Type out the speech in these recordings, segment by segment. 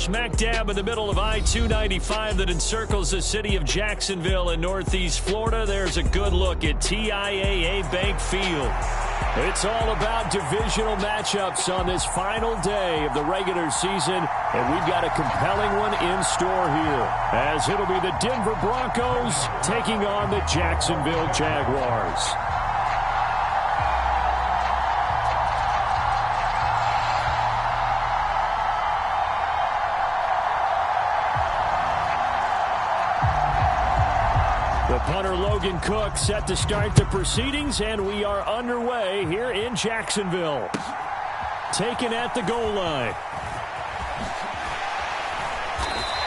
Smack dab in the middle of I-295 that encircles the city of Jacksonville in northeast Florida, there's a good look at TIAA Bank Field. It's all about divisional matchups on this final day of the regular season, and we've got a compelling one in store here, as it'll be the Denver Broncos taking on the Jacksonville Jaguars. The punter Logan Cook set to start the proceedings, and we are underway here in Jacksonville. Taken at the goal line.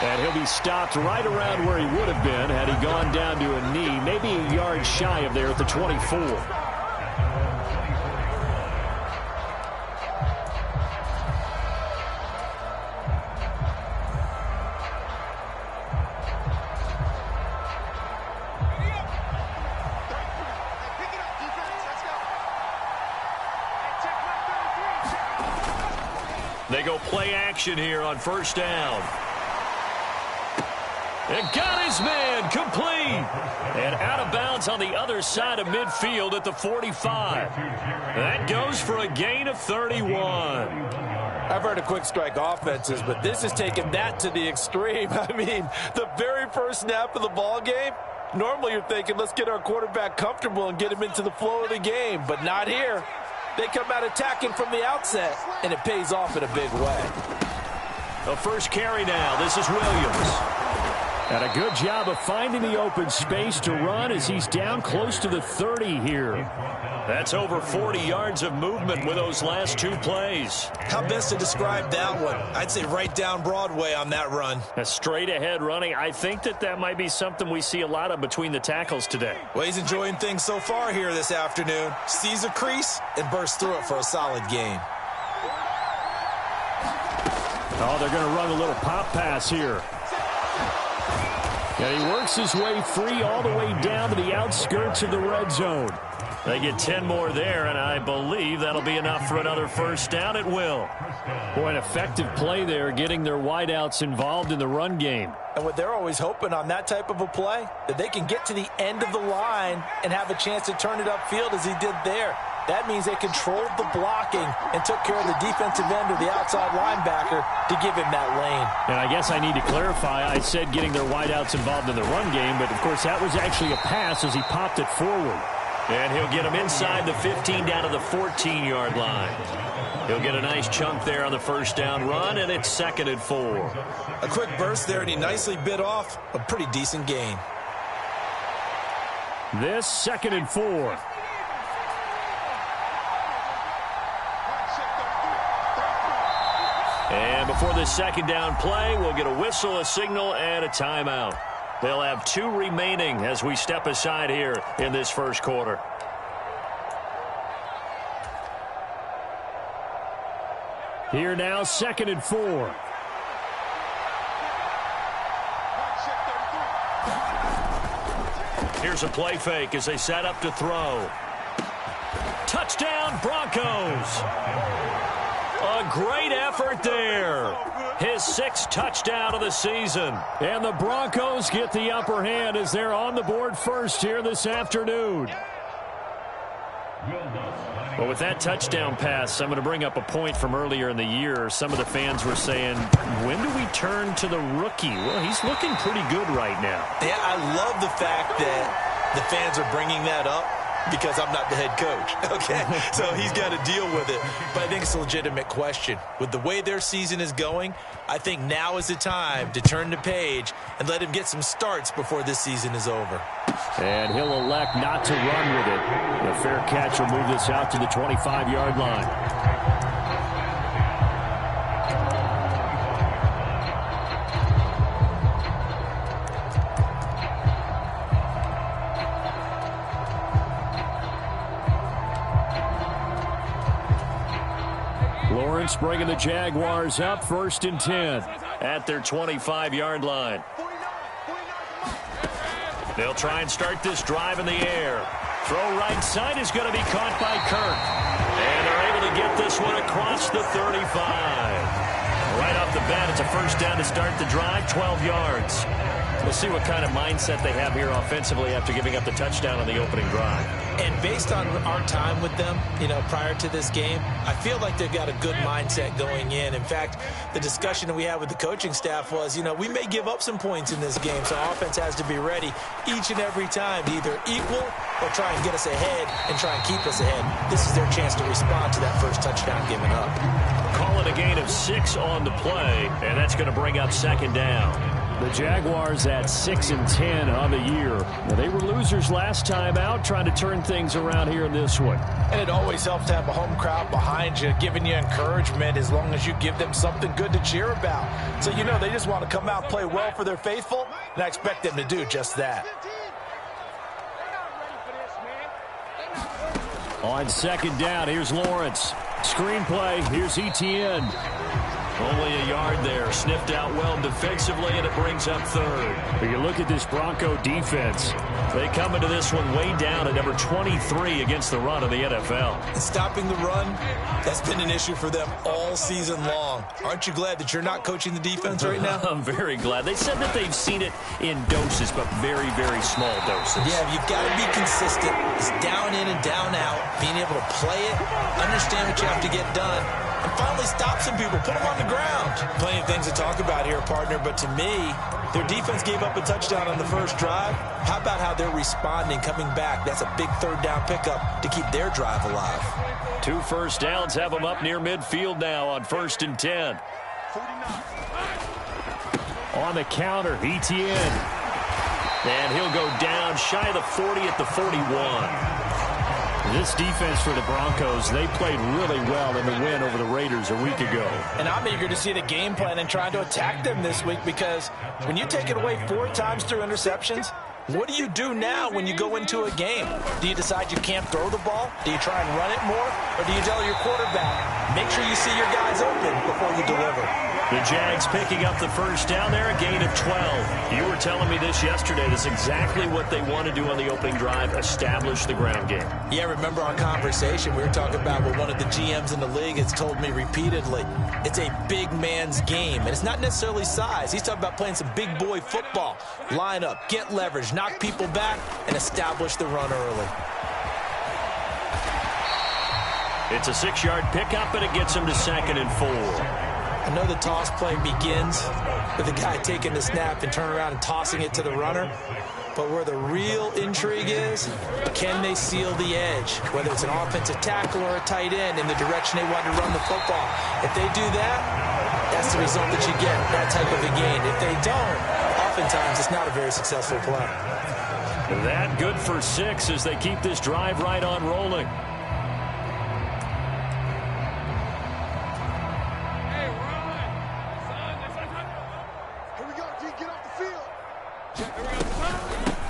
And he'll be stopped right around where he would have been had he gone down to a knee, maybe a yard shy of there at the 24. They go play action here on first down. And got his man complete. And out of bounds on the other side of midfield at the 45. That goes for a gain of 31. I've heard of quick strike offenses, but this has taken that to the extreme. I mean, the very first snap of the ball game, normally you're thinking, let's get our quarterback comfortable and get him into the flow of the game, but not here. They come out attacking from the outset, and it pays off in a big way. The first carry now. This is Williams. And a good job of finding the open space to run as he's down close to the 30 here. That's over 40 yards of movement with those last two plays. How best to describe that one? I'd say right down Broadway on that run. A straight ahead running. I think that might be something we see a lot of between the tackles today. Well, he's enjoying things so far here this afternoon. Sees a crease and bursts through it for a solid gain. Oh, they're going to run a little pop pass here. And he works his way free all the way down to the outskirts of the red zone. They get 10 more there, and I believe that'll be enough for another first down. It will. Boy, an effective play there, getting their wideouts involved in the run game. And what they're always hoping on that type of a play, that they can get to the end of the line and have a chance to turn it upfield as he did there. That means they controlled the blocking and took care of the defensive end or the outside linebacker to give him that lane. And I guess I need to clarify, I said getting their wideouts involved in the run game, but of course that was actually a pass as he popped it forward. And he'll get him inside the 15 down to the 14-yard line. He'll get a nice chunk there on the first down run, and it's 2nd and 4. A quick burst there, and he nicely bit off a pretty decent gain. This 2nd and 4. And before this second down play, we'll get a whistle, a signal, and a timeout. They'll have 2 remaining as we step aside here in this first quarter. Here now, 2nd and 4. Here's a play fake as they set up to throw. Touchdown, Broncos! A great effort there. His 6th touchdown of the season. And the Broncos get the upper hand as they're on the board first here this afternoon. Well, with that touchdown pass, I'm going to bring up a point from earlier in the year. Some of the fans were saying, when do we turn to the rookie? Well, he's looking pretty good right now. Yeah, I love the fact that the fans are bringing that up because I'm not the head coach, okay? So he's got to deal with it. But I think it's a legitimate question. With the way their season is going, I think now is the time to turn the page and let him get some starts before this season is over. And he'll elect not to run with it. A fair catch will move this out to the 25-yard line. Lawrence bringing the Jaguars up, 1st and 10 at their 25-yard line. They'll try and start this drive in the air. Throw right side is going to be caught by Kirk. And they're able to get this one across the 35. Right off the bat, it's a first down to start the drive, 12 yards. We'll see what kind of mindset they have here offensively after giving up the touchdown on the opening drive. And based on our time with them, prior to this game, I feel like they've got a good mindset going in. In fact, the discussion that we had with the coaching staff was, we may give up some points in this game, so offense has to be ready each and every time to either equal or try and get us ahead and try and keep us ahead. This is their chance to respond to that first touchdown given up. Call it a gain of 6 on the play, and that's going to bring up second down. The Jaguars at 6-10 on the year. Now, they were losers last time out, trying to turn things around here in this one. And it always helps to have a home crowd behind you, giving you encouragement as long as you give them something good to cheer about. So, they just want to come out and play well for their faithful, and I expect them to do just that. On second down, here's Lawrence. Screenplay, here's Etienne. Only a yard there. Sniffed out well defensively, and it brings up third. But you look at this Bronco defense. They come into this one way down at number 23 against the run of the NFL. And stopping the run, that's been an issue for them all season long. Aren't you glad that you're not coaching the defense right now? I'm very glad. They said that they've seen it in doses, but very, very small doses. Yeah, you've got to be consistent. It's down in and down out, being able to play it, understand what you have to get done, and finally stop some people, put them on the ground. Plenty of things to talk about here, partner, but to me, their defense gave up a touchdown on the first drive. How about how they're responding, coming back? That's a big third down pickup to keep their drive alive. 2 first downs have them up near midfield now on 1st and 10. On the counter, Etienne. And he'll go down shy of the 40 at the 41. This defense for the Broncos, they played really well in the win over the Raiders a week ago. And I'm eager to see the game plan and trying to attack them this week, because when you take it away 4 times through interceptions, what do you do now when you go into a game? Do you decide you can't throw the ball? Do you try and run it more? Or do you tell your quarterback, make sure you see your guys open before you deliver? The Jags picking up the first down there, a gain of 12. You were telling me this yesterday. This is exactly what they want to do on the opening drive, establish the ground game. Yeah, remember our conversation? We were talking about what one of the GMs in the league has told me repeatedly. It's a big man's game, and it's not necessarily size. He's talking about playing some big boy football. Line up, get leverage, knock people back, and establish the run early. It's a 6-yard pickup, and it gets him to 2nd and 4. I know the toss play begins with the guy taking the snap and turning around and tossing it to the runner. But where the real intrigue is, can they seal the edge? Whether it's an offensive tackle or a tight end in the direction they want to run the football. If they do that, that's the result that you get, that type of a gain. If they don't, oftentimes it's not a very successful play. That good for 6 as they keep this drive right on rolling.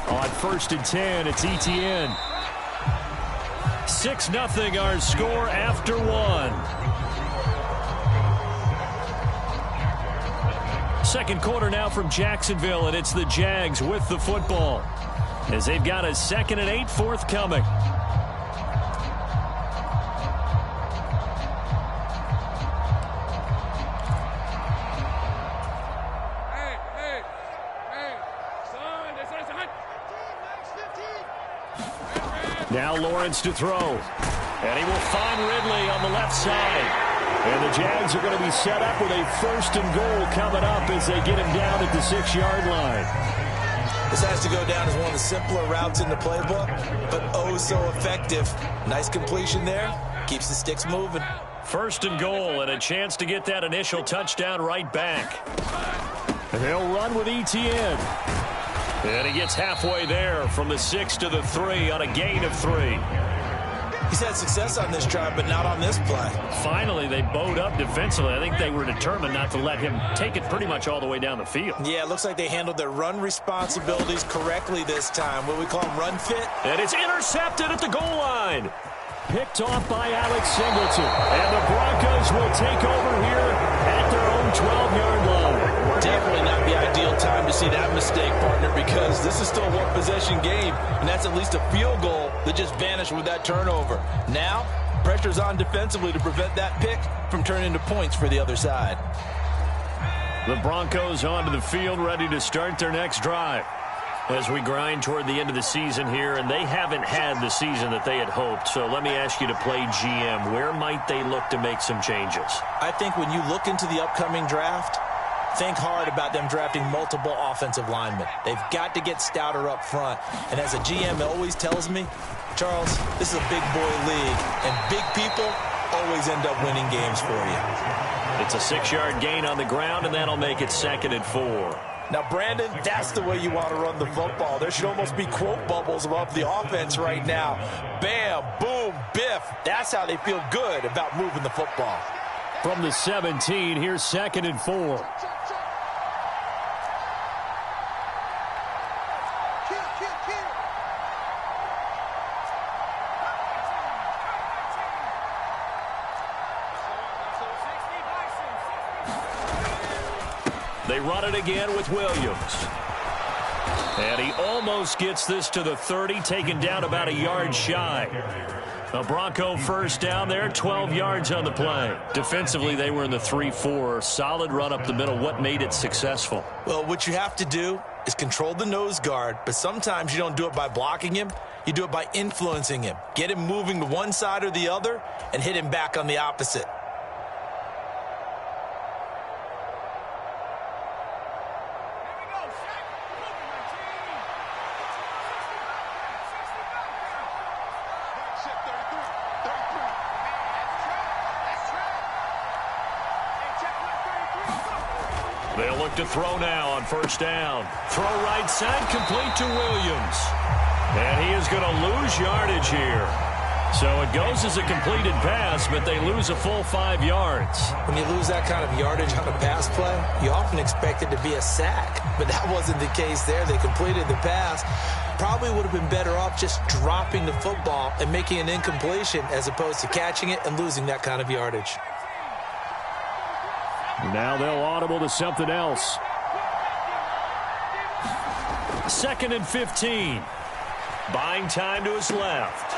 On 1st and 10, it's Etienne. 6-0 our score after 1. Second quarter now from Jacksonville, and it's the Jags with the football as they've got a 2nd and 8 forthcoming. Now Lawrence to throw. And he will find Ridley on the left side. And the Jags are going to be set up with a 1st and goal coming up as they get him down at the 6-yard line. This has to go down as one of the simpler routes in the playbook, but oh so effective. Nice completion there. Keeps the sticks moving. 1st and goal, and a chance to get that initial touchdown right back. They'll run with Etienne. And he gets halfway there from the 6 to the 3 on a gain of 3. He's had success on this drive, but not on this play. Finally, they bowed up defensively. I think they were determined not to let him take it pretty much all the way down the field. Yeah, it looks like they handled their run responsibilities correctly this time. What we call them run fit. And it's intercepted at the goal line. Picked off by Alex Singleton. And the Broncos will take over here at their own 12-yard line. Definitely not the ideal time to see that mistake, partner, because this is still a one-possession game, and that's at least a field goal that just vanished with that turnover. Now, pressure's on defensively to prevent that pick from turning into points for the other side. The Broncos onto the field, ready to start their next drive. As we grind toward the end of the season here, and they haven't had the season that they had hoped. So let me ask you to play GM. Where might they look to make some changes? I think when you look into the upcoming draft, think hard about them drafting multiple offensive linemen. They've got to get stouter up front. And as a GM always tells me, Charles, this is a big boy league, and big people always end up winning games for you. It's a 6-yard gain on the ground, and that'll make it 2nd and 4. Now, Brandon, that's the way you want to run the football. There should almost be quote bubbles above the offense right now. Bam, boom, biff. That's how they feel good about moving the football. From the 17, here's 2nd and 4. They run it again with Williams. And he almost gets this to the 30, taken down about a yard shy. A Bronco first down there, 12 yards on the play. Defensively, they were in the 3-4. Solid run up the middle. What made it successful? Well, what you have to do is control the nose guard, but sometimes you don't do it by blocking him. You do it by influencing him. Get him moving to one side or the other and hit him back on the opposite. They'll look to throw now on first down. Throw right side, complete to Williams. And he is going to lose yardage here. So it goes as a completed pass, but they lose a full 5 yards. When you lose that kind of yardage on a pass play, you often expect it to be a sack. But that wasn't the case there. They completed the pass. Probably would have been better off just dropping the football and making an incompletion as opposed to catching it and losing that kind of yardage. Now they'll audible to something else. 2nd and 15. Buying time to his left.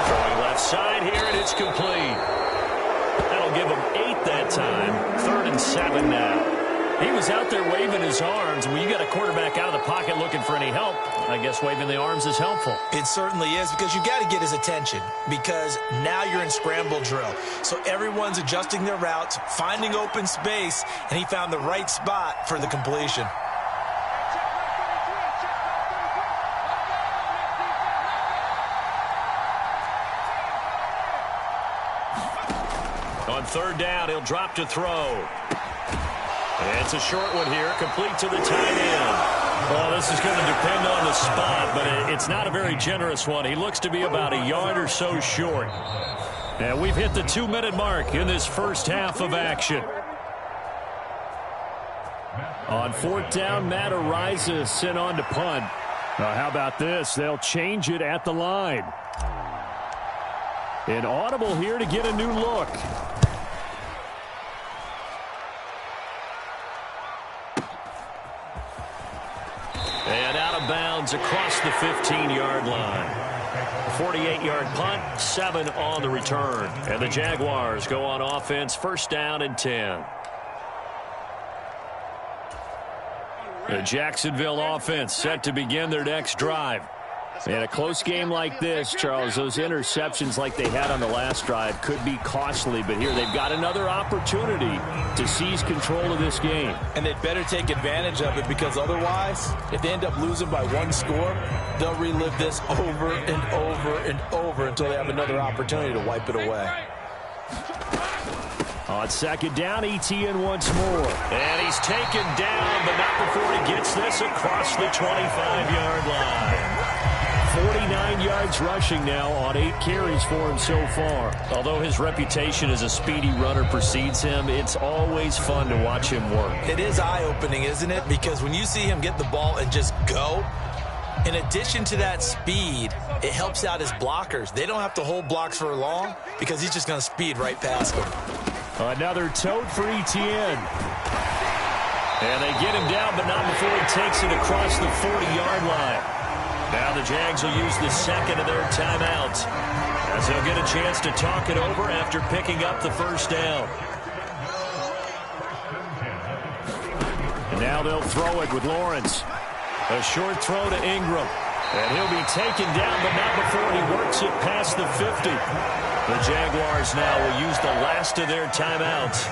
Throwing left side here, and it's complete. That'll give him 8 that time. 3rd and 7 now. He was out there waving his arms. When you got a quarterback out of the pocket looking for any help, I guess waving the arms is helpful. It certainly is, because you got to get his attention, because now you're in scramble drill. So everyone's adjusting their routes, finding open space, and he found the right spot for the completion. On 3rd down, he'll drop to throw. It's a short one here, complete to the tight end. Well, this is going to depend on the spot, but it's not a very generous one. He looks to be about a yard or so short. And we've hit the 2-minute mark in this first half of action. On 4th down, Matt Ariza sent on to punt. How about this? They'll change it at the line. An audible here to get a new look. And out of bounds across the 15-yard line. 48-yard punt, 7 on the return. And the Jaguars go on offense, 1st down and 10. The Jacksonville offense set to begin their next drive. In a close game like this, Charles, those interceptions like they had on the last drive could be costly, but here they've got another opportunity to seize control of this game. And they'd better take advantage of it, because otherwise, if they end up losing by 1 score, they'll relive this over and over and over until they have another opportunity to wipe it away. On 2nd down, Etienne once more. And he's taken down, but not before he gets this across the 25-yard line. 49 yards rushing now on 8 carries for him so far. Although his reputation as a speedy runner precedes him, it's always fun to watch him work. It is eye-opening, isn't it? Because when you see him get the ball and just go, in addition to that speed, it helps out his blockers. They don't have to hold blocks for long because he's just going to speed right past them. Another tote for Etienne. And they get him down, but not before he takes it across the 40-yard line. Now the Jags will use the 2nd of their timeouts, as they'll get a chance to talk it over after picking up the 1st down. And now they'll throw it with Lawrence. A short throw to Ingram. And he'll be taken down, but not before he works it past the 50. The Jaguars now will use the last of their timeouts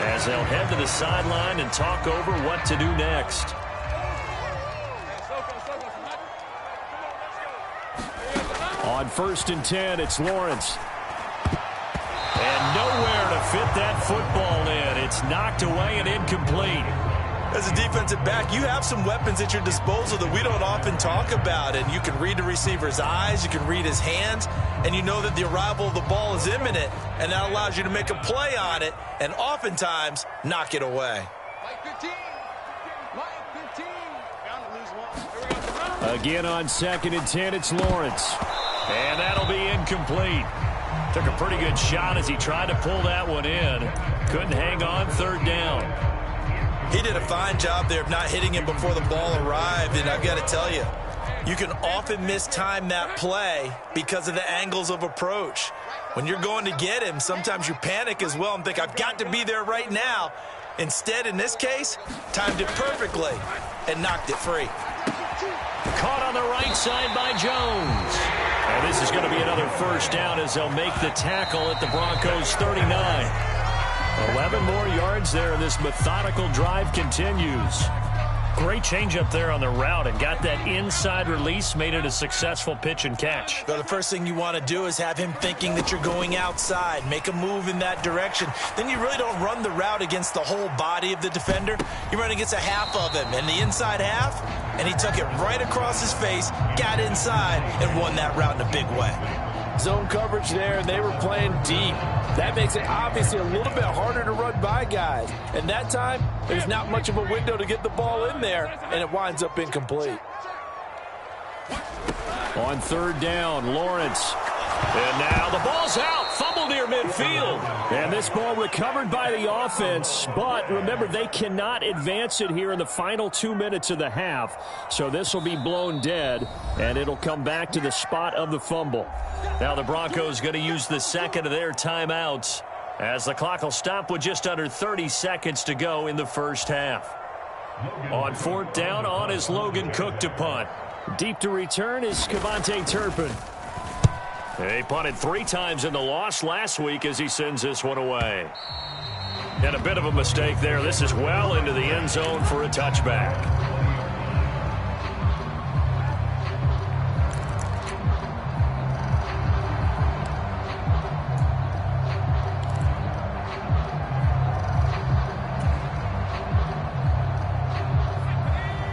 as they'll head to the sideline and talk over what to do next. On 1st and 10, it's Lawrence. And nowhere to fit that football in. It's knocked away and incomplete. As a defensive back, you have some weapons at your disposal that we don't often talk about. And you can read the receiver's eyes, you can read his hands, and you know that the arrival of the ball is imminent, and that allows you to make a play on it and oftentimes knock it away. Again on 2nd and 10, it's Lawrence. And that'll be incomplete. Took a pretty good shot as he tried to pull that one in. Couldn't hang on 3rd down. He did a fine job there of not hitting him before the ball arrived, and I've got to tell you, you can often mistime that play because of the angles of approach. When you're going to get him, sometimes you panic as well and think, I've got to be there right now. Instead, in this case, timed it perfectly and knocked it free. Caught on the right side by Jones. And this is going to be another 1st down as they'll make the tackle at the Broncos' 39. 11 more yards there, and this methodical drive continues. Great change up there on the route and got that inside release, made it a successful pitch and catch. So the first thing you want to do is have him thinking that you're going outside, make a move in that direction. Then you really don't run the route against the whole body of the defender. You run against a half of him, and the inside half, and he took it right across his face, got inside, and won that route in a big way. Zone coverage there, and they were playing deep. That makes it obviously a little bit harder to run by guys. And that time, there's not much of a window to get the ball in there, and it winds up incomplete. On 3rd down, Lawrence. And now the ball's out. Fumble near midfield. And this ball recovered by the offense. But remember, they cannot advance it here in the final 2 minutes of the half. So this will be blown dead, and it'll come back to the spot of the fumble. Now the Broncos going to use the 2nd of their timeouts as the clock will stop with just under 30 seconds to go in the 1st half. On 4th down, on is Logan Cook to punt. Deep to return is Cavante Turpin. He punted 3 times in the loss last week as he sends this one away. And a bit of a mistake there. This is well into the end zone for a touchback.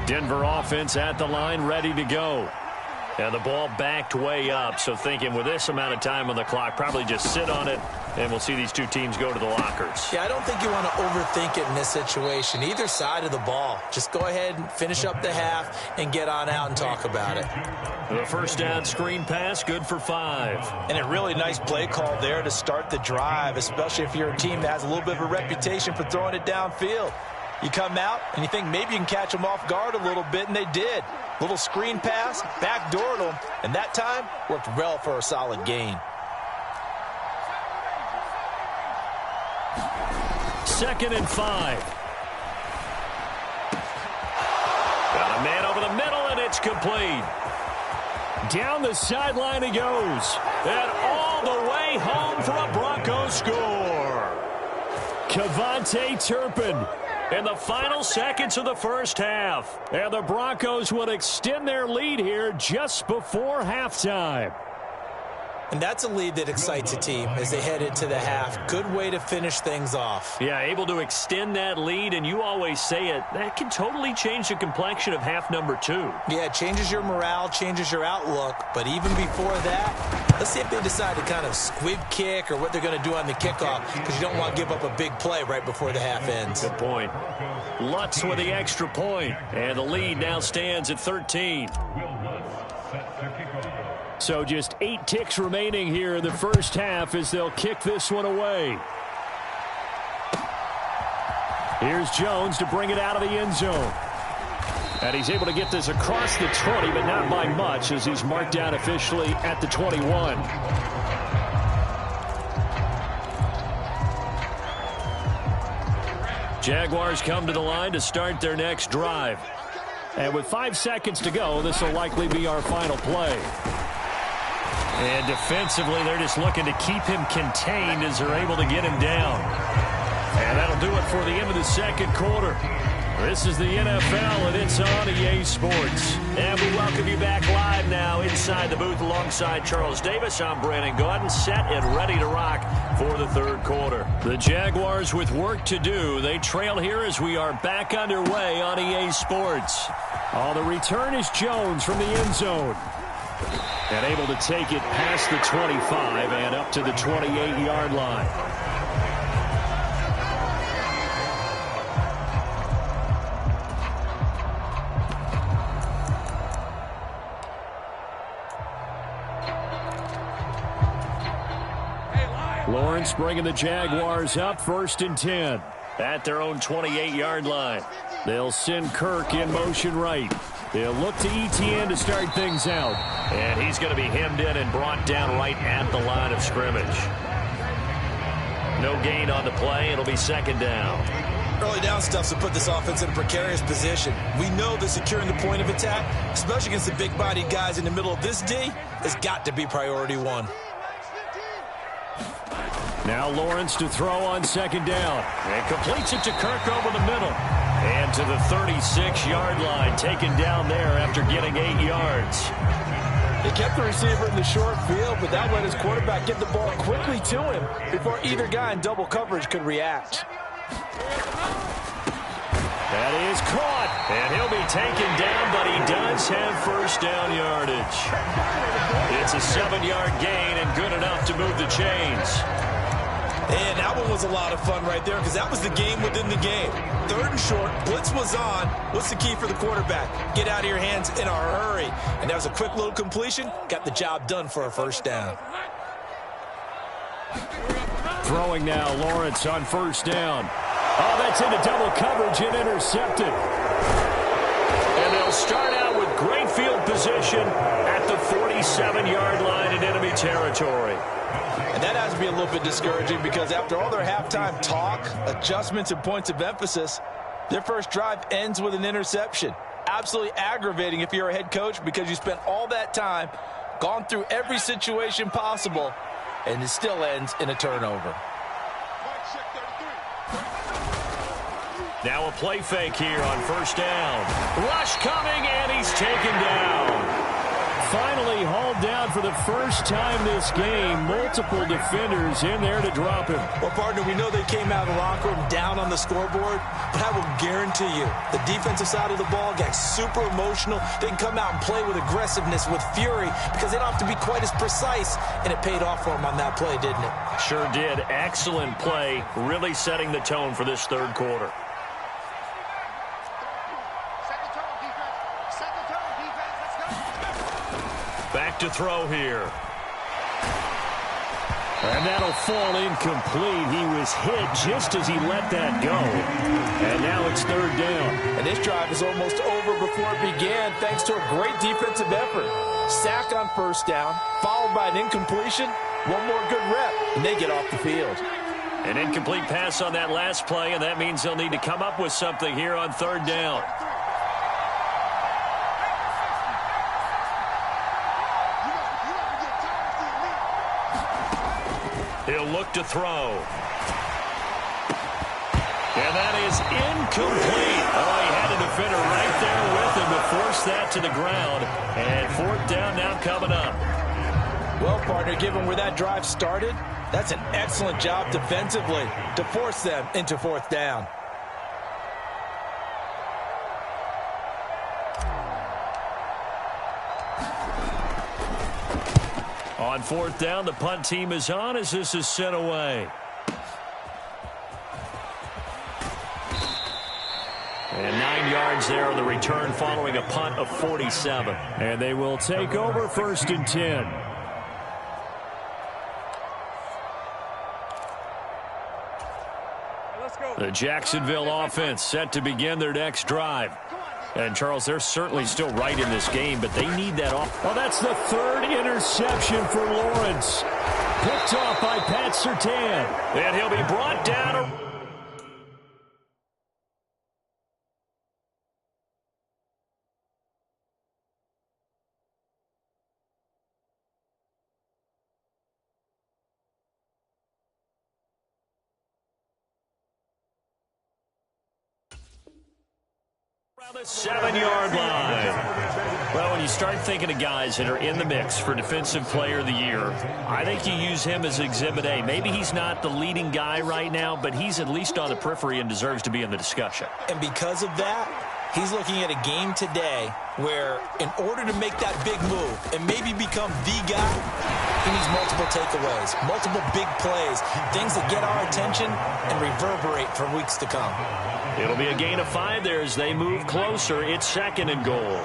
Denver offense at the line, ready to go. And the ball backed way up, so thinking with this amount of time on the clock, probably just sit on it, and we'll see these two teams go to the lockers. Yeah, I don't think you want to overthink it in this situation. Either side of the ball. Just go ahead and finish up the half and get on out and talk about it. The 1st down screen pass, good for 5. And a really nice play call there to start the drive, especially if you're a team that has a little bit of a reputation for throwing it downfield. You come out and you think maybe you can catch them off guard a little bit, and they did. Little screen pass, backdoored them, and that time worked well for a solid gain. 2nd and 5. Got a man over the middle, and it's complete. Down the sideline he goes. And all the way home for a Broncos score. Cavante Turpin in the final seconds of the 1st half. And the Broncos will extend their lead here just before halftime. And that's a lead that excites a team as they head into the half. Good way to finish things off. Yeah, able to extend that lead, and you always say it, that can totally change the complexion of half number 2. Yeah, it changes your morale, changes your outlook. But even before that, let's see if they decide to kind of squib kick or what they're going to do on the kickoff, because you don't want to give up a big play right before the half ends. Good point. Lutz with the extra point, and the lead now stands at 13. So just 8 ticks remaining here in the 1st half as they'll kick this one away. Here's Jones to bring it out of the end zone. And he's able to get this across the 20, but not by much as he's marked down officially at the 21. Jaguars come to the line to start their next drive. And with 5 seconds to go, this will likely be our final play. And defensively, they're just looking to keep him contained as they're able to get him down. And that'll do it for the end of the second quarter. This is the NFL, and it's on EA Sports. And we welcome you back live now inside the booth alongside Charles Davis. I'm Brandon Gaudin, set and ready to rock for the third quarter. The Jaguars with work to do. They trail here as we are back underway on EA Sports. Oh, the return is Jones from the end zone. And able to take it past the 25 and up to the 28-yard line. Lawrence bringing the Jaguars up 1st and 10 at their own 28-yard line. They'll send Kirk in motion right. They'll look to Etienne to start things out. And he's going to be hemmed in and brought down right at the line of scrimmage. No gain on the play. It'll be second down. Early down stuff to put this offense in a precarious position. We know that securing the point of attack, especially against the big-bodied guys in the middle of this D, has got to be priority one. Now Lawrence to throw on second down. And completes it to Kirk over the middle. And to the 36-yard line, taken down there after getting 8 yards. He kept the receiver in the short field, but that let his quarterback get the ball quickly to him before either guy in double coverage could react. That is caught, and he'll be taken down, but he does have first down yardage. It's a 7-yard gain and good enough to move the chains. And that one was a lot of fun right there because that was the game within the game. 3rd and short, blitz was on. What's the key for the quarterback? Get out of your hands in a hurry. And that was a quick little completion. Got the job done for a first down. Throwing now, Lawrence on first down. Oh, that's into double coverage and intercepted. And they'll start out with great field position at the 47-yard line in enemy territory. And that has to be a little bit discouraging because after all their halftime talk, adjustments, and points of emphasis, their first drive ends with an interception. Absolutely aggravating if you're a head coach because you spent all that time, gone through every situation possible, and it still ends in a turnover. Now a play fake here on first down. Rush coming, and he's taken down. Finally hauled down for the first time this game. Multiple defenders in there to drop him. Well, partner, we know they came out of the locker room down on the scoreboard, but I will guarantee you the defensive side of the ball got super emotional. They can come out and play with aggressiveness, with fury, because they don't have to be quite as precise, and it paid off for them on that play, didn't it? Sure did. Excellent play, really setting the tone for this third quarter. Back to throw here. And that'll fall incomplete. He was hit just as he let that go. And now it's third down. And this drive is almost over before it began thanks to a great defensive effort. Sack on first down, followed by an incompletion. One more good rep, and they get off the field. An incomplete pass on that last play, and that means they'll need to come up with something here on third down. He'll look to throw. And that is incomplete. Oh, he had a defender right there with him to force that to the ground. And fourth down now coming up. Well, partner, given where that drive started, that's an excellent job defensively to force them into fourth down. On fourth down, the punt team is on as this is sent away. And 9 yards there on the return following a punt of 47. And they will take over 1st and 10. The Jacksonville offense set to begin their next drive. And, Charles, they're certainly still right in this game, but they need that off. Oh, that's the 3rd interception for Lawrence. Picked off by Pat Surtain. And he'll be brought down. Around the 7-yard line. Well, when you start thinking of guys that are in the mix for Defensive Player of the Year, I think you use him as Exhibit A. Maybe he's not the leading guy right now, but he's at least on the periphery and deserves to be in the discussion. And because of that, he's looking at a game today where in order to make that big move and maybe become the guy, he needs multiple takeaways, multiple big plays, things that get our attention and reverberate for weeks to come. It'll be a gain of 5 there as they move closer. It's 2nd and goal.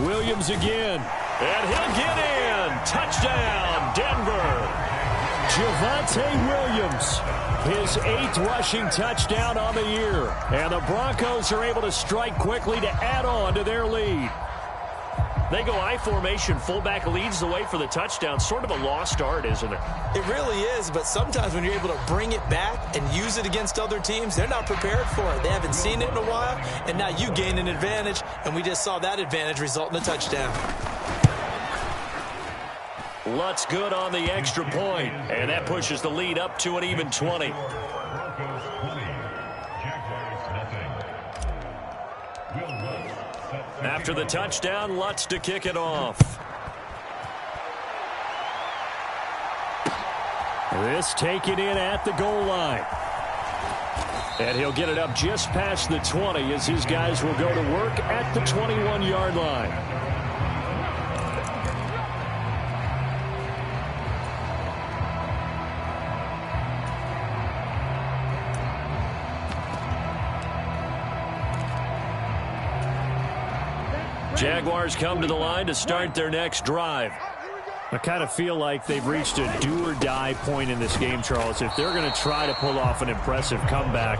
Williams again. And he'll get in. Touchdown, Denver. Javonte Williams, his 8th rushing touchdown on the year. And the Broncos are able to strike quickly to add on to their lead. They go I formation. Fullback leads the way for the touchdown. Sort of a lost art, isn't it? It really is, but sometimes when you're able to bring it back and use it against other teams, they're not prepared for it. They haven't seen it in a while, and now you gain an advantage, and we just saw that advantage result in a touchdown. Lutz good on the extra point, and that pushes the lead up to an even 20. After the touchdown, Lutz to kick it off. This taken in at the goal line. And he'll get it up just past the 20 as his guys will go to work at the 21-yard line. Jaguars come to the line to start their next drive. I kind of feel like they've reached a do-or-die point in this game, Charles. If they're going to try to pull off an impressive comeback,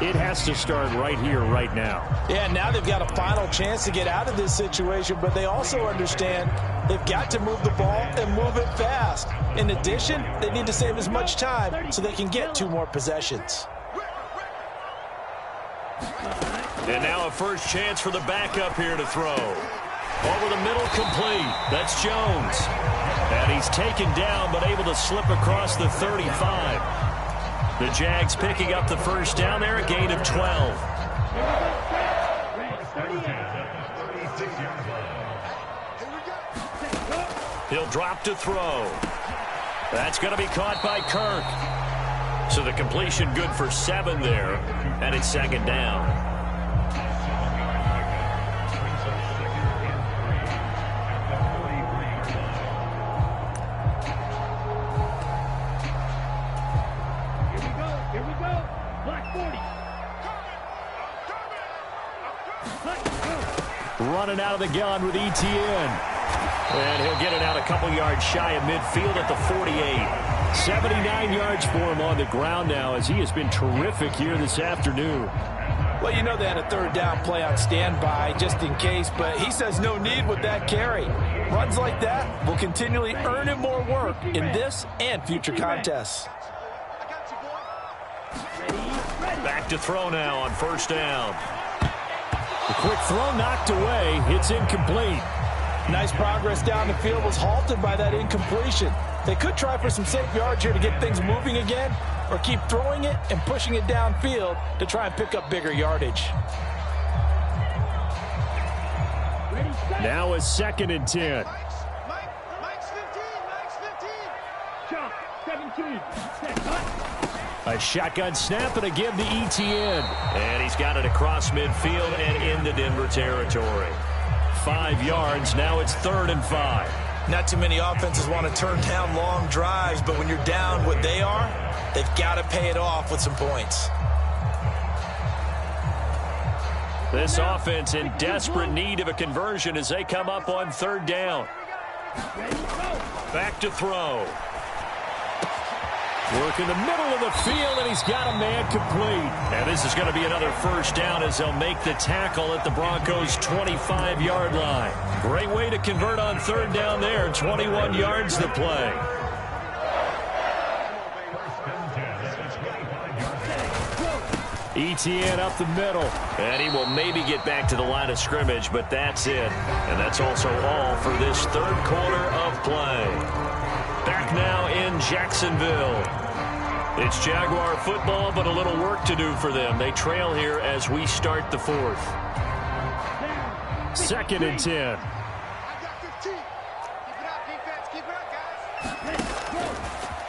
it has to start right here, right now. Yeah, now they've got a final chance to get out of this situation, but they also understand they've got to move the ball and move it fast. In addition, they need to save as much time so they can get 2 more possessions. And now a first chance for the backup here to throw. Over the middle, complete. That's Jones. And he's taken down, but able to slip across the 35. The Jags picking up the first down there, a gain of 12. He'll drop to throw. That's going to be caught by Kirk. So the completion good for 7 there, and it's 2nd down. Running out of the gun with Etienne. And he'll get it out a couple yards shy of midfield at the 48. 79 yards for him on the ground now as he has been terrific here this afternoon. Well, you know they had a 3rd down play on standby just in case, but he says no need with that carry. Runs like that will continually earn him more work in this and future contests. Back to throw now on 1st down. The quick throw knocked away. It's incomplete. Nice progress down the field was halted by that incompletion. They could try for some safe yards here to get things moving again, or keep throwing it and pushing it downfield to try and pick up bigger yardage. Now a 2nd and 10. Mike's 15. Jump, 17. A shotgun snap and a give to Etienne. And he's got it across midfield and into Denver territory. 5 yards, now it's 3rd and 5. Not too many offenses want to turn down long drives, but when you're down what they are, they've got to pay it off with some points. This offense in desperate need of a conversion as they come up on 3rd down. Back to throw. Work in the middle of the field, and he's got a man complete. And this is going to be another first down as they'll make the tackle at the Broncos' 25-yard line. Great way to convert on 3rd down there. 21 yards to play. Etienne up the middle. And he will maybe get back to the line of scrimmage, but that's it. And that's also all for this 3rd quarter of play. Back now in Jacksonville. It's Jaguar football, but a little work to do for them. They trail here as we start the fourth. 2nd and 10.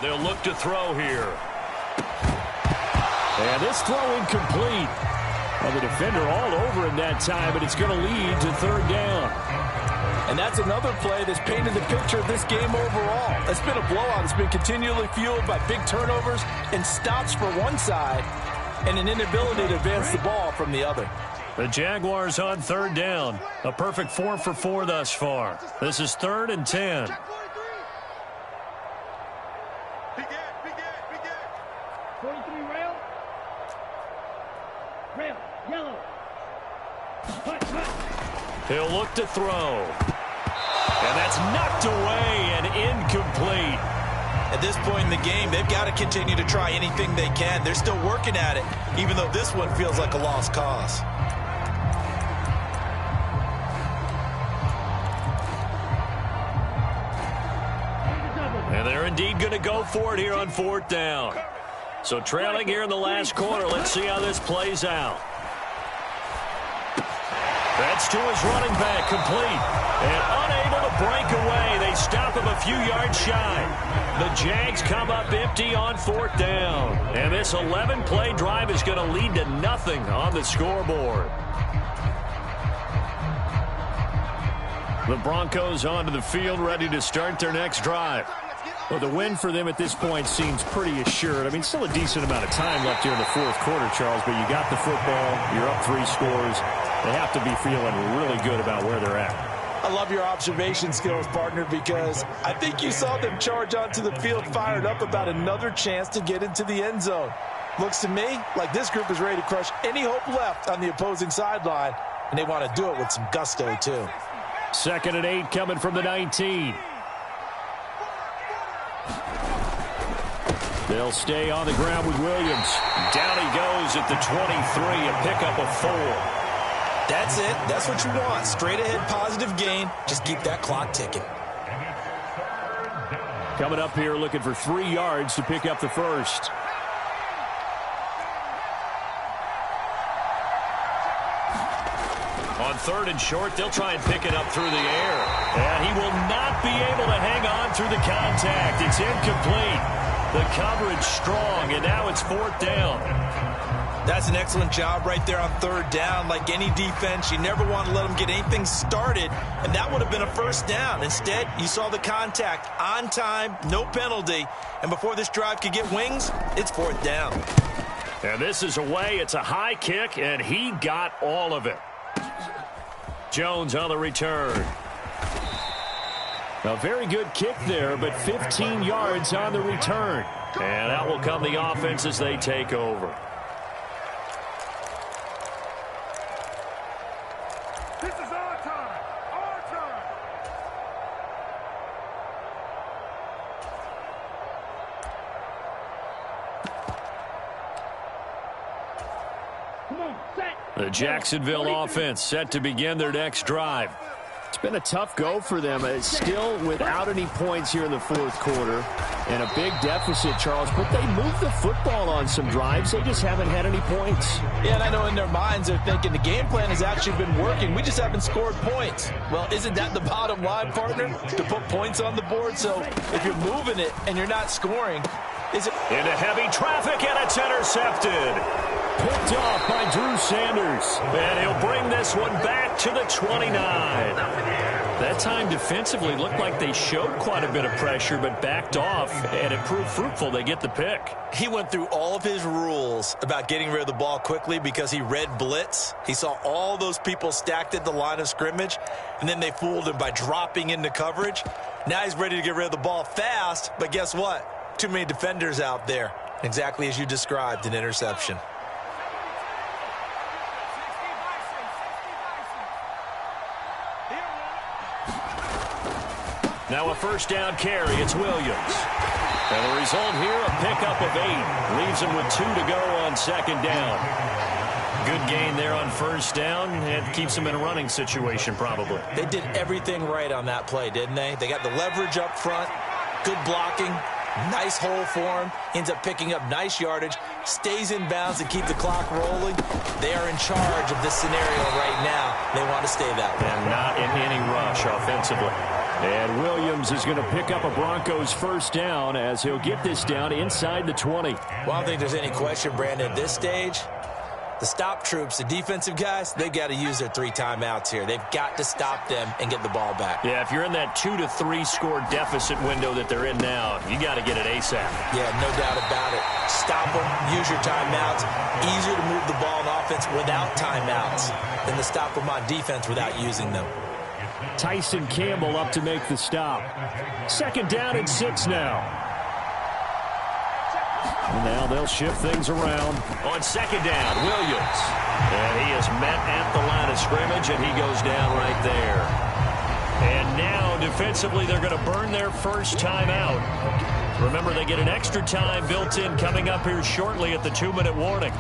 They'll look to throw here. And this throw incomplete. Well, the defender all over in that time, but it's going to lead to 3rd down. And that's another play that's painted the picture of this game overall. It's been a blowout. It's been continually fueled by big turnovers and stops for one side and an inability to advance the ball from the other. The Jaguars on 3rd down. A perfect 4 for 4 thus far. This is 3rd and 10. 43 rail. Rail. Yellow. He'll look to throw. And that's knocked away and incomplete. At this point in the game, they've got to continue to try anything they can. They're still working at it, even though this one feels like a lost cause. And they're indeed going to go for it here on 4th down. So trailing here in the last quarter. Let's see how this plays out. That's to his running back, complete. And unable to break away. They stop him a few yards shy. The Jags come up empty on 4th down. And this 11-play drive is going to lead to nothing on the scoreboard. The Broncos onto the field, ready to start their next drive. Well, the win for them at this point seems pretty assured. I mean, still a decent amount of time left here in the 4th quarter, Charles, but you got the football, you're up 3 scores. They have to be feeling really good about where they're at. I love your observation skills, partner, because I think you saw them charge onto the field fired up about another chance to get into the end zone. Looks to me like this group is ready to crush any hope left on the opposing sideline, and they want to do it with some gusto, too. 2nd and 8 coming from the 19. They'll stay on the ground with Williams. Down he goes at the 23, a pickup of 4. That's it. That's what you want. Straight ahead positive gain. Just keep that clock ticking. Coming up here looking for 3 yards to pick up the first. On 3rd and short, they'll try and pick it up through the air. And he will not be able to hang on through the contact. It's incomplete. The coverage strong, and now it's 4th down. That's an excellent job right there on 3rd down. Like any defense, you never want to let them get anything started, and that would have been a 1st down. Instead, you saw the contact on time, no penalty, and before this drive could get wings, it's 4th down. And this is away. It's a high kick, and he got all of it. Jones on the return. A very good kick there, but 15 yards on the return. And out will come the offense as they take over. This is our time. Our time. Come on, set. The Jacksonville offense set to begin their next drive. It's been a tough go for them. Still without any points here in the 4th quarter. And a big deficit, Charles. But they moved the football on some drives. They just haven't had any points. Yeah, and I know in their minds they're thinking the game plan has actually been working. We just haven't scored points. Well, isn't that the bottom line, partner? To put points on the board. So if you're moving it and you're not scoring, is it... Into heavy traffic, and it's intercepted. Picked off by Drew Sanders. And he'll bring this one back to the 29. That time defensively looked like they showed quite a bit of pressure, but backed off, and it proved fruitful. They get the pick. He went through all of his rules about getting rid of the ball quickly because he read blitz. He saw all those people stacked at the line of scrimmage, and then they fooled him by dropping into coverage. Now he's ready to get rid of the ball fast, but guess what? Too many defenders out there. Exactly as you described, an interception. Now a 1st down carry. It's Williams. And the result here, a pickup of 8. Leaves him with 2 to go on 2nd down. Good gain there on 1st down, and keeps him in a running situation probably. They did everything right on that play, didn't they? They got the leverage up front, good blocking, Nice hole for him. Ends up picking up nice yardage. Stays in bounds and keep the clock rolling. They are in charge of this scenario right now. They want to stay that way. And not in any rush offensively. And Williams is going to pick up a Broncos first down as he'll get this down inside the 20. Well, I don't think there's any question, Brandon, at this stage. The stop troops, the defensive guys, they got to use their 3 timeouts here. They've got to stop them and get the ball back. Yeah, if you're in that 2 to 3 score deficit window that they're in now, you got to get it ASAP. Yeah, no doubt about it. Stop them, use your timeouts. Easier to move the ball on offense without timeouts than to stop them on defense without using them. Tyson Campbell up to make the stop. 2nd down and 6 now. And now they'll shift things around. On 2nd down, Williams. And he is met at the line of scrimmage, and he goes down right there. And now, defensively, they're going to burn their first timeout. Remember, they get an extra time built in coming up here shortly at the 2-minute warning.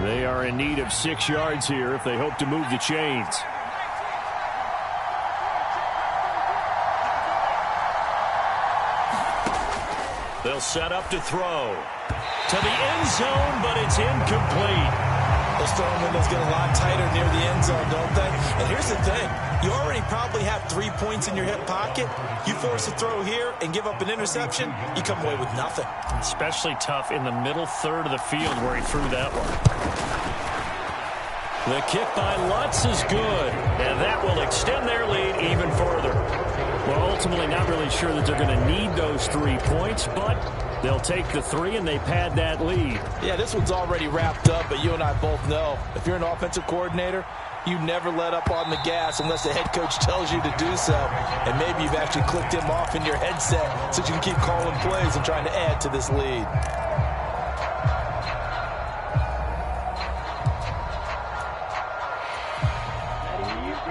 They are in need of 6 yards here if they hope to move the chains. They'll set up to throw. To the end zone, but it's incomplete. Those throwing windows get a lot tighter near the end zone, don't they? And here's the thing. You already probably have 3 points in your hip pocket. You force a throw here and give up an interception, you come away with nothing. Especially tough in the middle third of the field where he threw that one. The kick by Lutz is good, and that will extend their lead even further. Well, ultimately not really sure that they're going to need those 3 points, but they'll take the 3 and they pad that lead. Yeah, this one's already wrapped up, but you and I both know if you're an offensive coordinator, you never let up on the gas unless the head coach tells you to do so. And maybe you've actually clicked him off in your headset so you can keep calling plays and trying to add to this lead.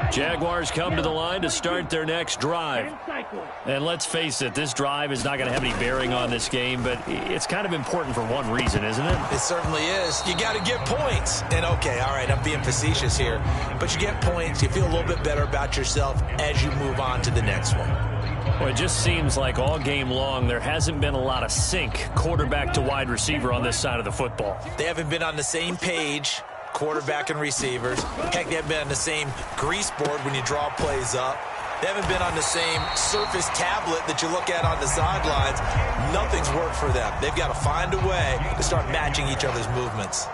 Jaguars come to the line to start their next drive. And let's face it, this drive is not going to have any bearing on this game, but it's kind of important for one reason, isn't it? It certainly is. You got to get points. And, okay, all right, I'm being facetious here. But you get points, you feel a little bit better about yourself as you move on to the next one. Well, it just seems like all game long there hasn't been a lot of sync quarterback to wide receiver on this side of the football. They haven't been on the same page, quarterback and receivers. Heck, they haven't been on the same grease board when you draw plays up. They haven't been on the same surface tablet that you look at on the sidelines. Nothing's worked for them. They've got to find a way to start matching each other's movements.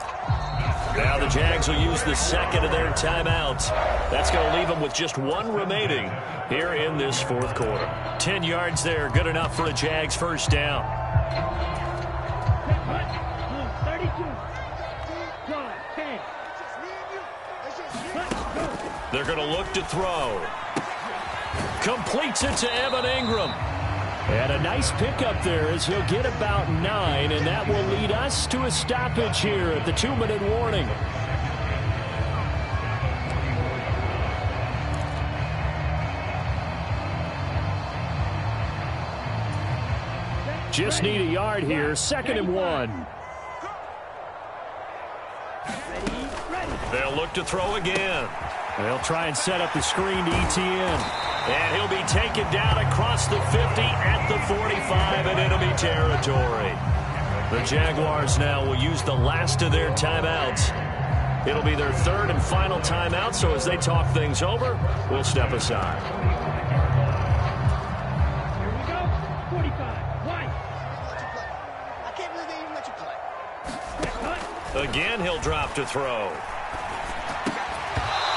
Now the Jags will use the second of their timeouts. That's going to leave them with just 1 remaining here in this 4th quarter. 10 yards there, good enough for a Jags first down. 32. Drive, 10. They're going to look to throw. Completes it to Evan Ingram. And a nice pickup there as he'll get about 9, and that will lead us to a stoppage here at the 2-minute warning. Just need a yard here, 2nd and 1. They'll look to throw again. They'll try and set up the screen to Etienne. And he'll be taken down across the 50 at the 45 in enemy territory. The Jaguars now will use the last of their timeouts. It'll be their 3rd and final timeout, so as they talk things over, we'll step aside. Here we go. 45. White. I can't believe they even let you play. Again, he'll drop to throw.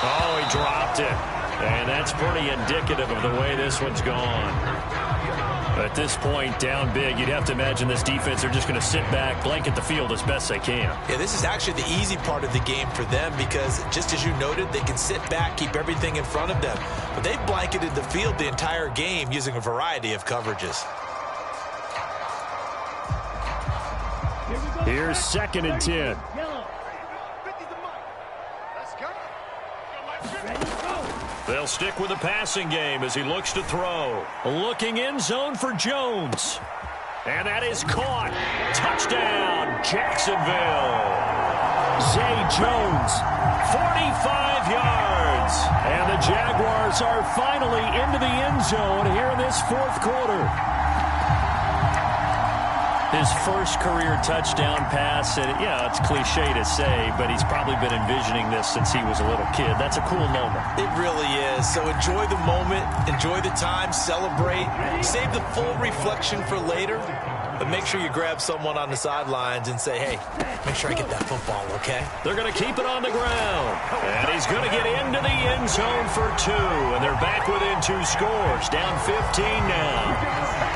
Oh, he dropped it. And that's pretty indicative of the way this one's gone. At this point, down big, you'd have to imagine this defense are just going to sit back, blanket the field as best they can. Yeah, this is actually the easy part of the game for them because, just as you noted, they can sit back, keep everything in front of them. But they've blanketed the field the entire game using a variety of coverages. Here's 2nd and 10. Yellow. 50's the money. Let's go. Ready, go. They'll stick with the passing game as he looks to throw. Looking end zone for Jones. And that is caught. Touchdown, Jacksonville. Zay Jones, 45 yards. And the Jaguars are finally into the end zone here in this fourth quarter. His first career touchdown pass, and yeah, it's cliche to say, but he's probably been envisioning this since he was a little kid. That's a cool moment. It really is. So enjoy the moment, enjoy the time, celebrate, save the full reflection for later, but make sure you grab someone on the sidelines and say, hey, make sure I get that football, okay? They're going to keep it on the ground, and he's going to get into the end zone for 2, and they're back within 2 scores, down 15 now.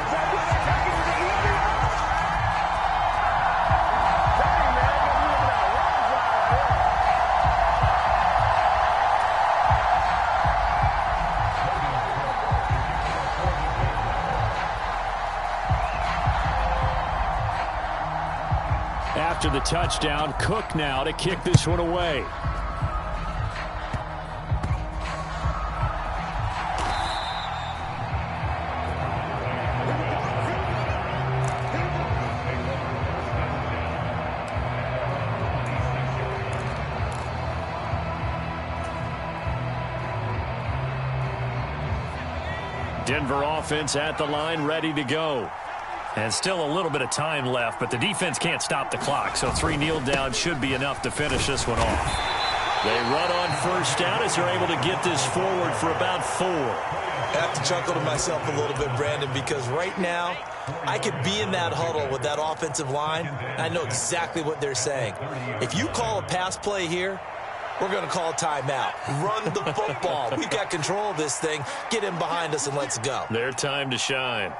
After the touchdown, Cook now to kick this one away. Denver offense at the line, ready to go. And still a little bit of time left, but the defense can't stop the clock, so 3 kneel downs should be enough to finish this one off. They run on first down as they're able to get this forward for about 4. I have to chuckle to myself a little bit, Brandon, because right now I could be in that huddle with that offensive line, and I know exactly what they're saying. If you call a pass play here, we're going to call a timeout. Run the football. We've got control of this thing. Get in behind us and let's go. Their time to shine.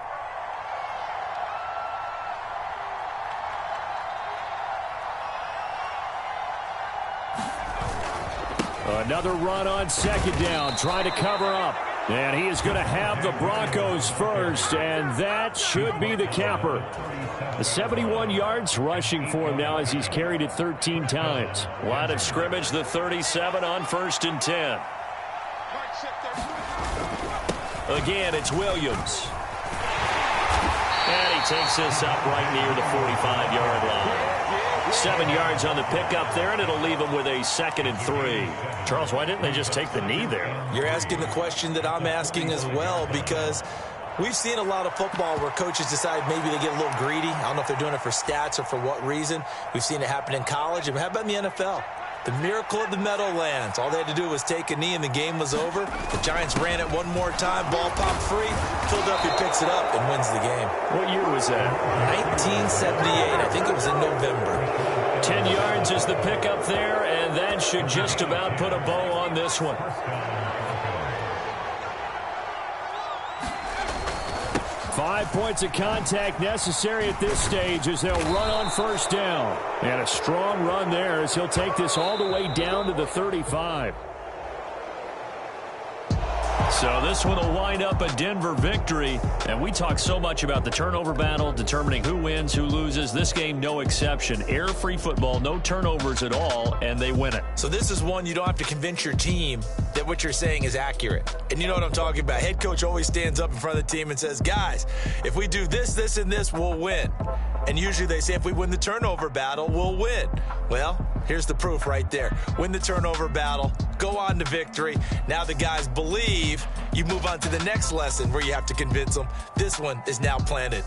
Another run on second down, trying to cover up. And he is going to have the Broncos first, and that should be the capper. 71 yards rushing for him now as he's carried it 13 times. Line of scrimmage, the 37 on 1st and 10. Again, it's Williams. And he takes this up right near the 45-yard line. 7 yards on the pickup there, and it'll leave him with a 2nd and 3. Charles, why didn't they just take the knee there? You're asking the question that I'm asking as well, because we've seen a lot of football where coaches decide maybe they get a little greedy. I don't know if they're doing it for stats or for what reason. We've seen it happen in college. And how about in the NFL? The miracle of the Meadowlands. All they had to do was take a knee and the game was over. The Giants ran it one more time. Ball popped free. Philadelphia picks it up and wins the game. What year was that? 1978. I think it was in November. 10 yards is the pickup there, and that should just about put a bow on this one. Five points of contact necessary at this stage as they'll run on first down. And a strong run there as he'll take this all the way down to the 35. So this one will wind up a Denver victory. And we talk so much about the turnover battle, determining who wins, who loses. This game, no exception. Error-free football, no turnovers at all, and they win it. So this is one you don't have to convince your team that what you're saying is accurate. And you know what I'm talking about. Head coach always stands up in front of the team and says, guys, if we do this, this, and this, we'll win. And usually they say if we win the turnover battle, we'll win. Well, here's the proof right there. Win the turnover battle, go on to victory. Now the guys believe. You move on to the next lesson where you have to convince them. This one is now planted.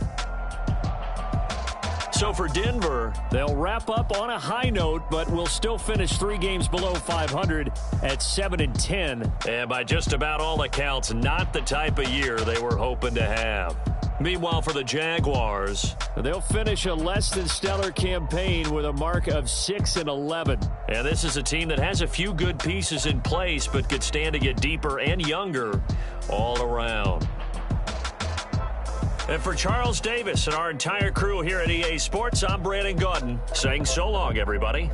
So for Denver, they'll wrap up on a high note, but will still finish 3 games below 500 at 7-10. And by just about all accounts, not the type of year they were hoping to have. Meanwhile, for the Jaguars, they'll finish a less than stellar campaign with a mark of 6-11. And this is a team that has a few good pieces in place, but could stand to get deeper and younger all around. And for Charles Davis and our entire crew here at EA Sports, I'm Brandon Gaudin saying so long, everybody.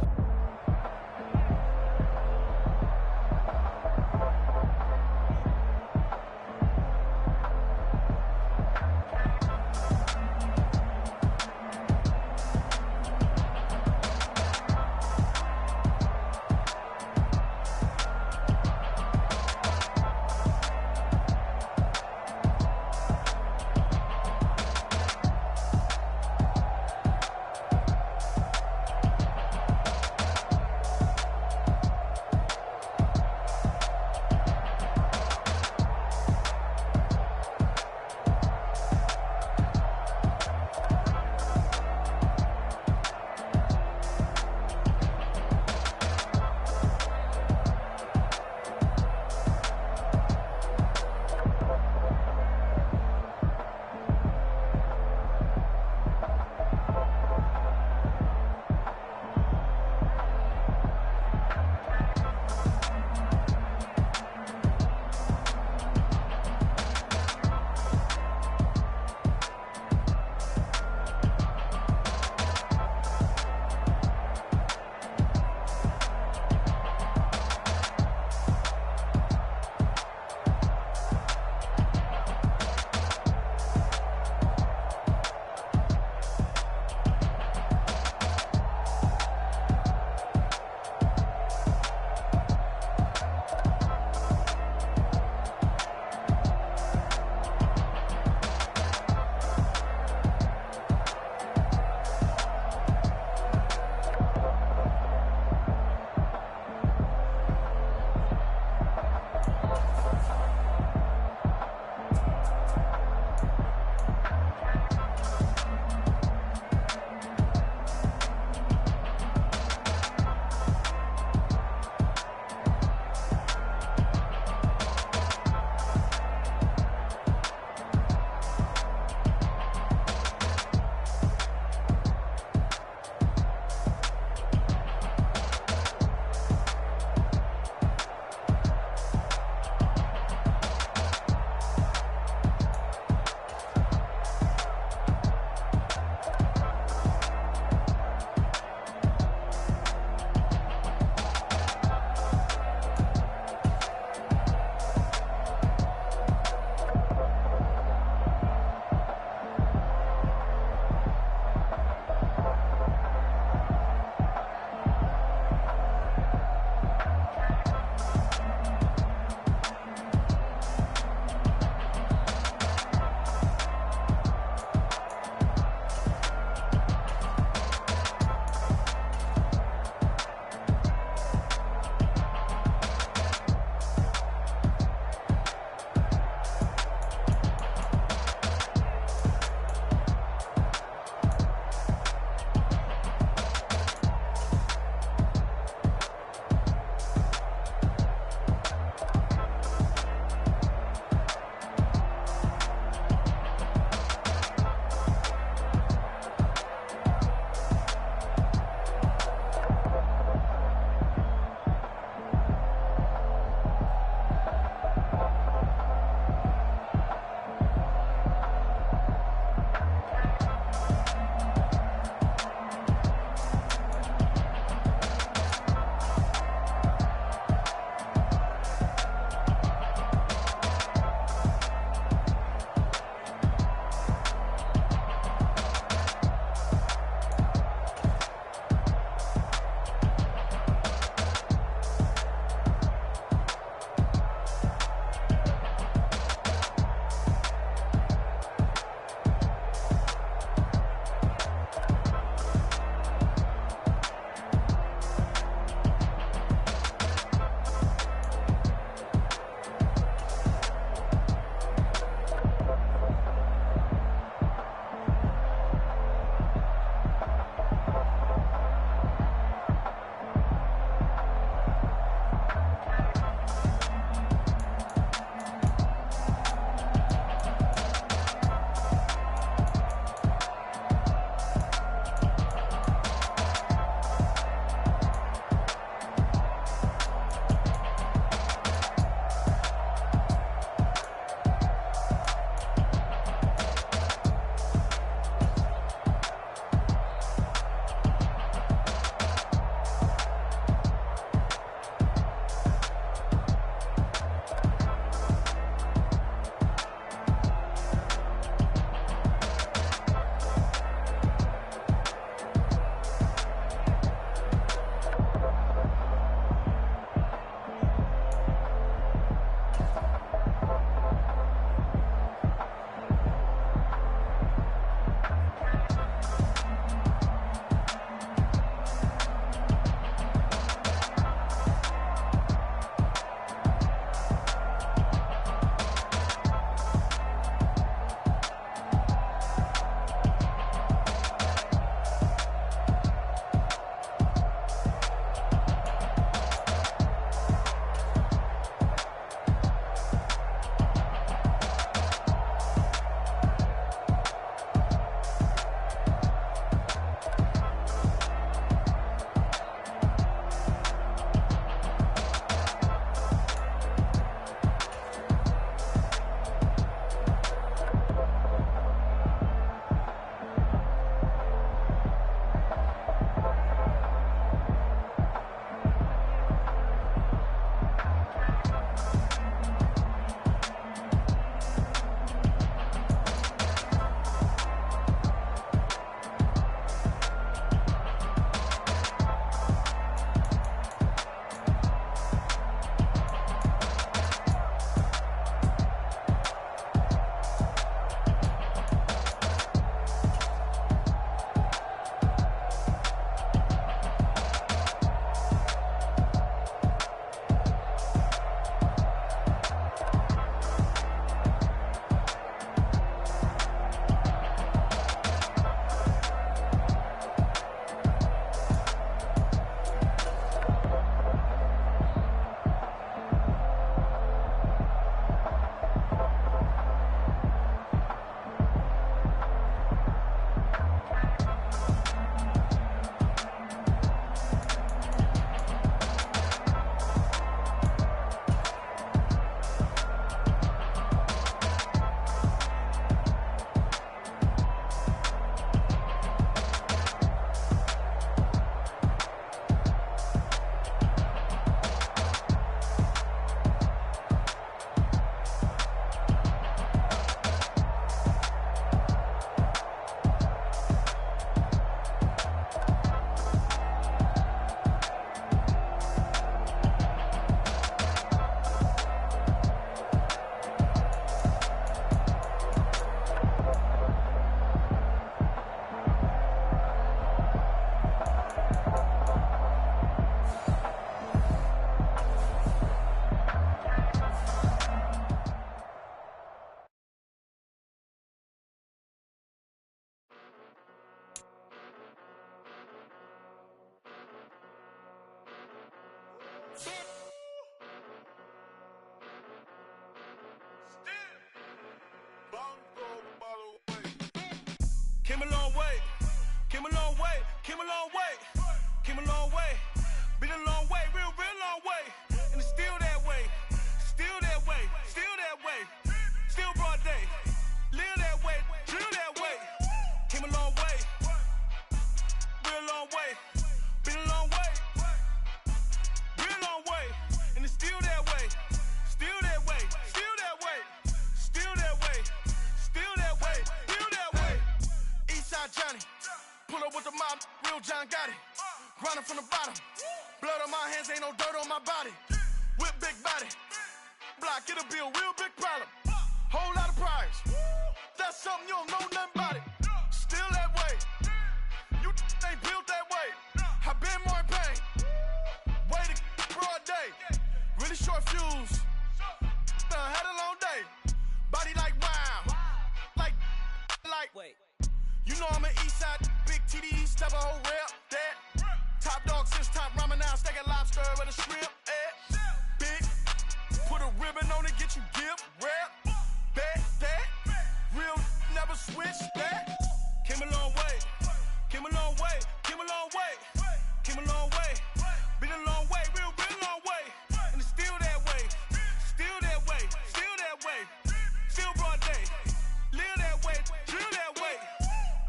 Came a long way, came a long way, came a long way. Been a long way, real long way. And it's still that way, still that way, still that way. Still broad day, live that way, drill that way. Came a long way, real long way. Been a long way, real long way. And it's still that way, still that way, still that way, still that way, still that way, still that way. Eastside Johnny, pull up with the mob, real John got it. Grinding from the bottom, blood on my hands, ain't no dirt on my body. Whip big body, block, it'll be a real big problem. Whole lot of priors, that's something you don't know nothing about it. Still that way, you ain't built that way. I been more in pain, way to broad day. Really short fuse, had a long day. Body like wow, like. Wait. You know I'm an Eastside, big TDE, step a whole rep, that. Top dog since top ramen now, steak and lobster with a shrimp, big, put a ribbon on it, get you gift, rap, that, real, never switch, that. Came a long way, came a long way, came a long way, came a long way, been a long way, real long way, and it's still that way, still that way, still that way, still broad day, live that way, drill that way,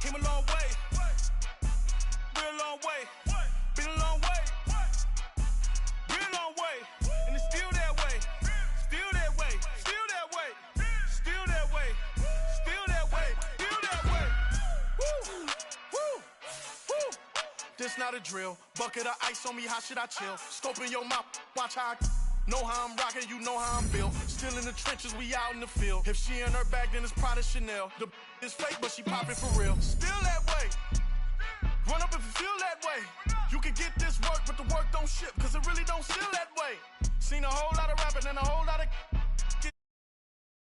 came a long way, real long way. Been a long way, real long way, and it's still that way, still that way, still that way, still that way, still that way, still that way. Woo, woo, woo. This not a drill, bucket of ice on me, how should I chill? Scope in your mouth, watch how I know how I'm rocking, you know how I'm built. Still in the trenches, we out in the field. If she in her bag, then it's Prada Chanel. The is fake, but she popping for real. Still that way, run up if you feel that way. You can get this work, but the work don't ship, cause it really don't feel that way. Seen a whole lot of rapping and a whole lot of